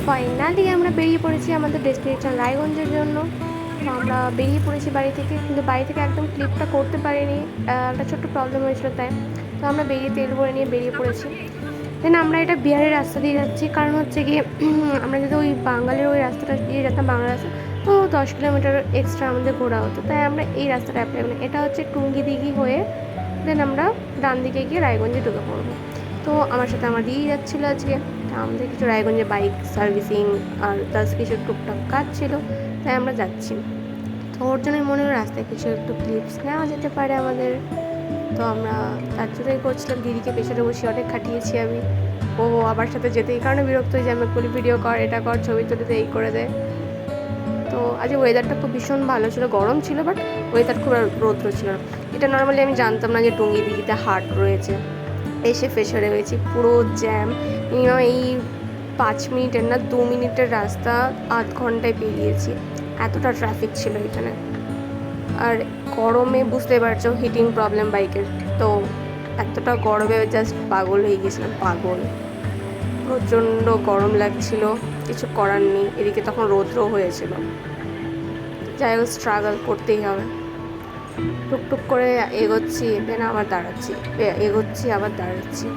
Finally আমরা বেরিয়ে পড়েছি আমাদের ডেস্টিনেশন রায়গঞ্জের জন্য। তো আমরা বেরিয়ে পড়েছি বাড়ি থেকে, কিন্তু বাড়ি থেকে একদম ক্লিপটা করতে পারিনি, একটা ছোট্ট প্রবলেম হয়েছিল তাই। তো আমরা বেরিয়ে তেল ভরে নিয়ে বেরিয়ে পড়েছি। দেন আমরা এটা বিহারের রাস্তা দিয়ে যাচ্ছি, কারণ হচ্ছে গিয়ে আমরা যদি ওই বাঙালির ওই রাস্তাটা দিয়ে যেতাম বাংলা রাস্তা, তো 10 কিলোমিটার এক্সট্রা আমাদের ঘোরা হতো, তাই আমরা এই রাস্তাটা অ্যাপ্লাই করি। এটা হচ্ছে টুঙ্গি দিঘি হয়ে দেন আমরা ডান দিকে গিয়ে রায়গঞ্জে ঢুকে পড়বো। তো আমার সাথে আমার দিদি যাচ্ছিলো আজকে। আমাদের কিছু রায়গঞ্জে বাইক সার্ভিসিং আর প্লাস কিছু টুকটাক কাজ ছিল, তাই আমরা যাচ্ছি। তো ওর জন্যই মনে হলো রাস্তায় কিছু একটু ক্লিপস নেওয়া যেতে পারে আমাদের। তো আমরা তার জন্যই করছিলাম, দিদিকে পেছনে বসে অনেক খাটিয়েছি আমি। ও আবার সাথে যেতে এই কারণে বিরক্ত হয়ে যায়, আমি বলি ভিডিও কর, এটা কর, ছবি তুলে দে, এই করে দেয়। তো আজ ওয়েদারটা খুব ভীষণ ভালো ছিল, গরম ছিল বাট ওয়েদার খুব রৌদ্র ছিল না। এটা নর্মালি আমি জানতাম না যে টুঙ্গি দিঘিতে হাট রয়েছে। এসে ফেসরে হয়েছি, পুরো জ্যাম। মিনিমাম এই 5 মিনিটের না 2 মিনিটের রাস্তা 8 ঘন্টায় পেরিয়েছি, এতটা ট্রাফিক ছিল এখানে। আর গরমে বুঝতে পারছো হিটিং প্রবলেম বাইকের, তো এতটা গরমে জাস্ট পাগল হয়ে গেছিলাম, পাগল। প্রচণ্ড গরম লাগছিল, কিছু করার নেই। এদিকে তখন রৌদ্র হয়েছিল, যাই হোক স্ট্রাগল করতেই হবে। টুকটুক করে এগোচ্ছি, দেন আবার দাঁড়াচ্ছি, এগোচ্ছি আবার দাঁড়াচ্ছি।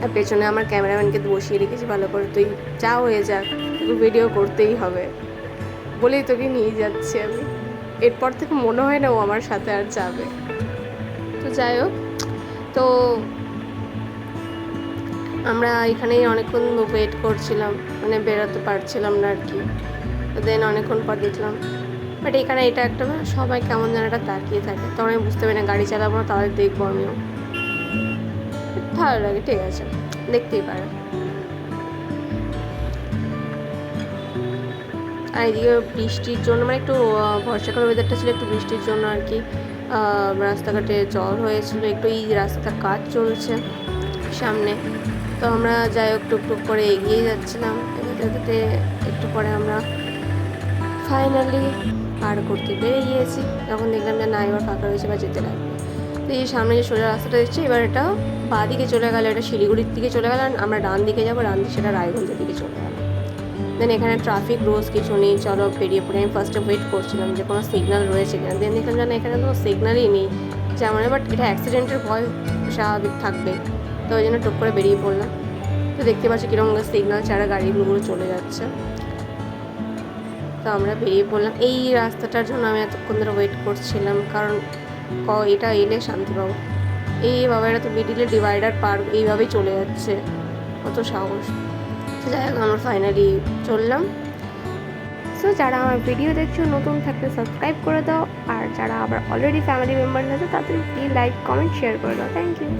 আর পেছনে আমার ক্যামেরাম্যানকে বসিয়ে রেখেছি ভালো করে, তুই যা হয়ে যাক, তোকে ভিডিও করতেই হবে বলেই তোকে নিয়ে যাচ্ছি আমি। এরপর থেকে মনে হয় না ও আমার সাথে আর যাবে। তো যাই হোক, তো আমরা এখানেই অনেকক্ষণ ওয়েট করছিলাম, মানে বেরোতে পারছিলাম না আর কি। তো দেন অনেকক্ষণ পর দেখলাম, বাট এখানে এটা একটা না, সবাই কেমন যেন একটা তাকিয়ে থাকে, তখন আমি বুঝতে পারি না, গাড়ি চালাবো না, তাহলে দেখবো আমিও, ভালো লাগে, ঠিক আছে, দেখতেই পারে। আর এদিকে বৃষ্টির জন্য, মানে একটু বর্ষাকাল ওয়েদারটা ছিল, একটু বৃষ্টির জন্য আর কি রাস্তাঘাটে জল হয়েছিল একটু। এই রাস্তাটা কাজ চলছে সামনে। তো আমরা যাই হোক টুকটুক করে এগিয়ে যাচ্ছিলাম, এগোতে একটু পরে আমরা ফাইনালি পার করতে পেরে গিয়েছি। তখন দেখলাম যে না, এবার ফাঁকা রয়েছে বা যেতে লাগবে। তো এই সামনে যে সোজা রাস্তাটা দেখছি, এবার এটা বাঁ দিকে চলে গেল, এটা শিলিগুড়ির দিকে চলে গেল, আর আমরা ডান দিকে যাবো, ডান দিকে সেটা রায়গঞ্জের দিকে চলে গেল। দেন এখানে ট্রাফিক রোজ কিছু নেই, চলো বেরিয়ে পড়ে। আমি ফার্স্টে ওয়েট করছিলাম যে কোনো সিগন্যাল রয়েছে কিনা, দেন দেখলাম যে না, এখানে কোনো সিগন্যালই নেই যেমন, বাট এটা অ্যাক্সিডেন্টের ভয় স্বাভাবিক থাকবে, তো ওই জন্য টুক করে বেরিয়ে পড়লাম। তো দেখতে পাচ্ছি কীরকম সিগন্যাল ছাড়া গাড়িগুলো চলে যাচ্ছে। তো আমরা বেরিয়ে পড়লাম। এই রাস্তাটার জন্য আমি এতক্ষণ ধরে ওয়েট করছিলাম, কারণ এটা এলে শান্তি পাবো। এই বাবা, এটা তো মিডিলে ডিভাইডার পার এইভাবেই চলে যাচ্ছে, কত সাহস। যাই হোক আমরা ফাইনালি চললাম। সো যারা আমার ভিডিও দেখছো নতুন থাকলে সাবস্ক্রাইব করে দাও, আর যারা আবার অলরেডি ফ্যামিলি মেম্বার আছে তাদের লাইক কমেন্ট শেয়ার করে দাও। Thank you.